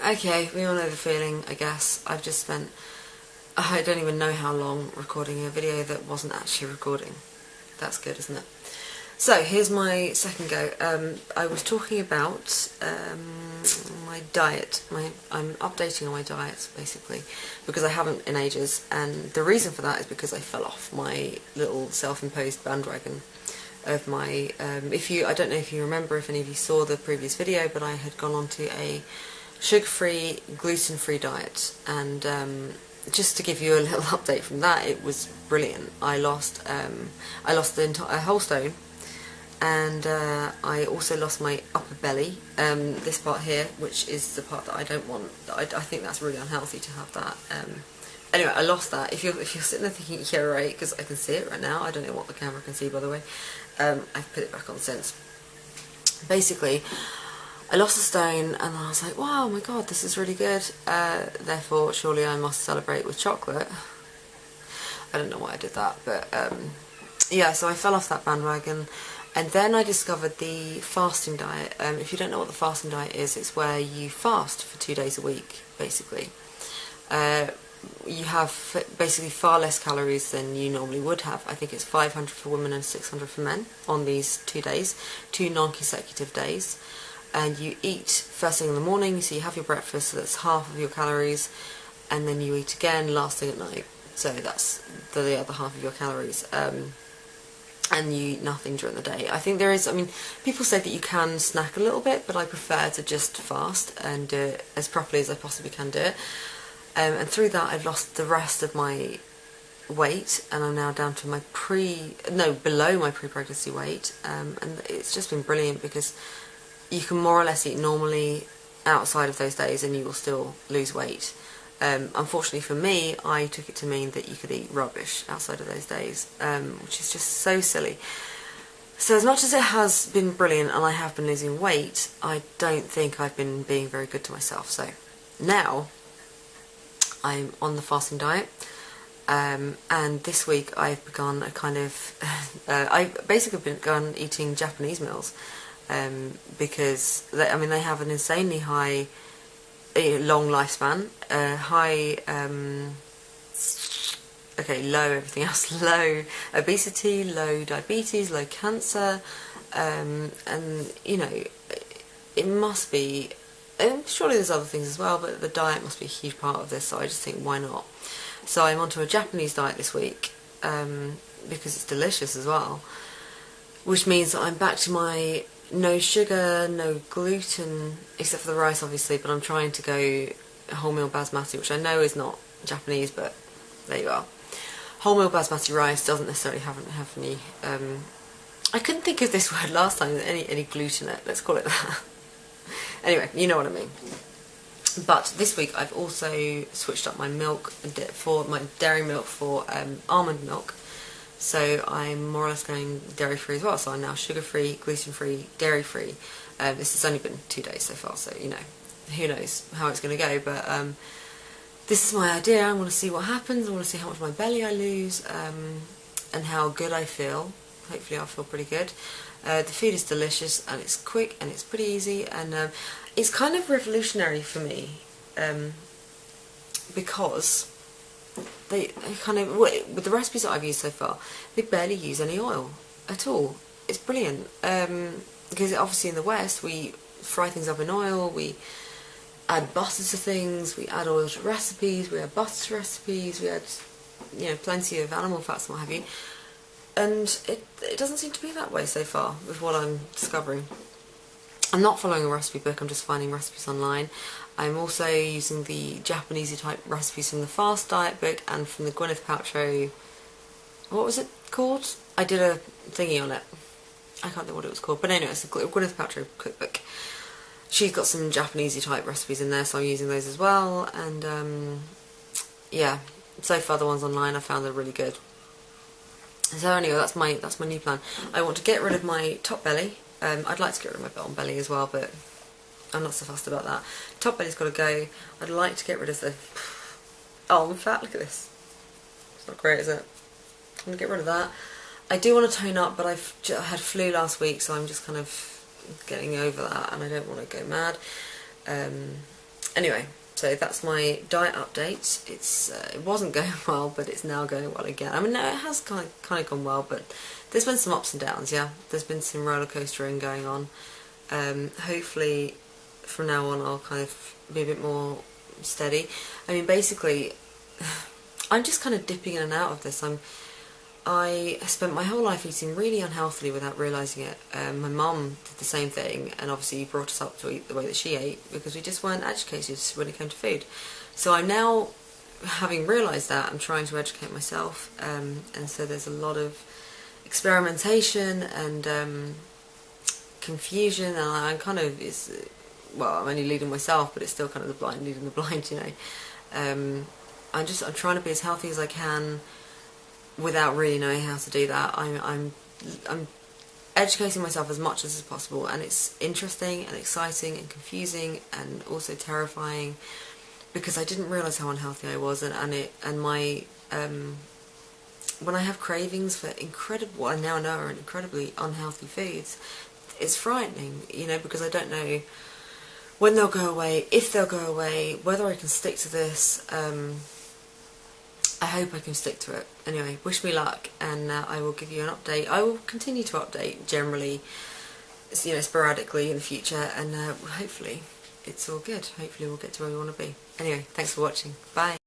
Okay, we all know the feeling, I guess. I've just spent, I don't even know how long recording a video that wasn't actually recording. That's good, isn't it? So, here's my second go. I was talking about my diet. I'm updating on my diet, basically, because I haven't in ages, and the reason for that is because I fell off my little self-imposed bandwagon of my, I don't know if you remember, if any of you saw the previous video, but I had gone on to a sugar-free, gluten-free diet, and just to give you a little update from that, it was brilliant. I lost a whole stone, and I also lost my upper belly, this part here, which is the part that I don't want. I think that's really unhealthy to have that. Anyway, I lost that. If you're sitting there thinking, yeah, right, because I can see it right now. I don't know what the camera can see, by the way. I've put it back on since. Basically, I lost a stone, and I was like, wow, oh my god, this is really good. Therefore, surely I must celebrate with chocolate. I don't know why I did that, but yeah, so I fell off that bandwagon. And then I discovered the fasting diet. If you don't know what the fasting diet is, it's where you fast for 2 days a week, basically. You have basically far less calories than you normally would have. I think it's 500 for women and 600 for men on these 2 days, 2 non-consecutive days. And you eat first thing in the morning, so you have your breakfast, so that's half of your calories, and then you eat again last thing at night, so that's the other half of your calories. And you eat nothing during the day. I think there is, people say that you can snack a little bit, but I prefer to just fast and do it as properly as I possibly can do it. And through that I've lost the rest of my weight, and I'm now down to my below my pre-pregnancy weight, and it's just been brilliant because you can more or less eat normally outside of those days and you will still lose weight. Unfortunately for me, I took it to mean that you could eat rubbish outside of those days, which is just so silly. So as much as it has been brilliant and I have been losing weight, I don't think I've been being very good to myself. So now I'm on the fasting diet, and this week I've begun a kind of, I've basically begun eating Japanese meals, because they have an insanely high long lifespan, low everything else, low obesity, low diabetes, low cancer, and it must be, and surely there's other things as well, but the diet must be a huge part of this, so I just think, why not? So I'm onto a Japanese diet this week, because it's delicious as well, which means that I'm back to my no sugar, no gluten, except for the rice obviously, but I'm trying to go wholemeal basmati, which I know is not Japanese, but there you are. Wholemeal basmati rice doesn't necessarily have any, I couldn't think of this word last time, any gluten in it, let's call it that. Anyway, you know what I mean. But this week I've also switched up my milk for my dairy milk for almond milk. So I'm more or less going dairy-free as well, so I'm now sugar-free, gluten-free, dairy-free. This has only been 2 days so far, so, who knows how it's going to go, but this is my idea. I want to see what happens, I want to see how much my belly I lose, and how good I feel. Hopefully I'll feel pretty good. The food is delicious, and it's quick, and it's pretty easy, and it's kind of revolutionary for me, because they kind of, with the recipes that I've used so far, they barely use any oil at all. It's brilliant, because obviously in the West we fry things up in oil, we add butter to things, we add oil to recipes, we add butter to recipes, we add plenty of animal fats and what have you, and it doesn't seem to be that way so far with what I'm discovering. I'm not following a recipe book, I'm just finding recipes online. I'm also using the Japanesey type recipes from the Fast Diet book and from the Gwyneth Paltrow, what was it called? I did a thingy on it. I can't think what it was called, but anyway, it's the Gwyneth Paltrow cookbook. She's got some Japanesey type recipes in there, so I'm using those as well, and yeah, so far the ones online I found are really good. So anyway, that's my new plan. I want to get rid of my top belly. I'd like to get rid of my bottom belly as well, but I'm not so fussed about that. Top belly's got to go. I'd like to get rid of the... Oh, I'm fat, look at this. It's not great, is it? I'm going to get rid of that. I do want to tone up, but I had flu last week, so I'm just kind of getting over that, and I don't want to go mad. Anyway, so that's my diet update. It wasn't going well, but it's now going well again. I mean, no, it has kind of gone well, but there's been some ups and downs. Yeah, there's been some roller coastering going on. Hopefully, from now on, I'll kind of be a bit more steady. I mean, basically, I'm just kind of dipping in and out of this. I spent my whole life eating really unhealthily without realising it. My mum did the same thing, and obviously brought us up to eat the way that she ate because we just weren't educated when it came to food. So I'm now, having realised that, I'm trying to educate myself, and so there's a lot of experimentation and confusion, and I'm kind of, well, I'm only leading myself, but it's still kind of the blind leading the blind, you know. I'm trying to be as healthy as I can without really knowing how to do that. I'm educating myself as much as possible, and it's interesting and exciting and confusing and also terrifying because I didn't realise how unhealthy I was, and my when I have cravings for incredible, what I now know are incredibly unhealthy foods, it's frightening, you know, because I don't know when they'll go away, if they'll go away, whether I can stick to this. I hope I can stick to it. Anyway, wish me luck, and I will give you an update. I will continue to update generally, you know, sporadically in the future, and hopefully it's all good. Hopefully we'll get to where we want to be. Anyway, thanks for watching. Bye.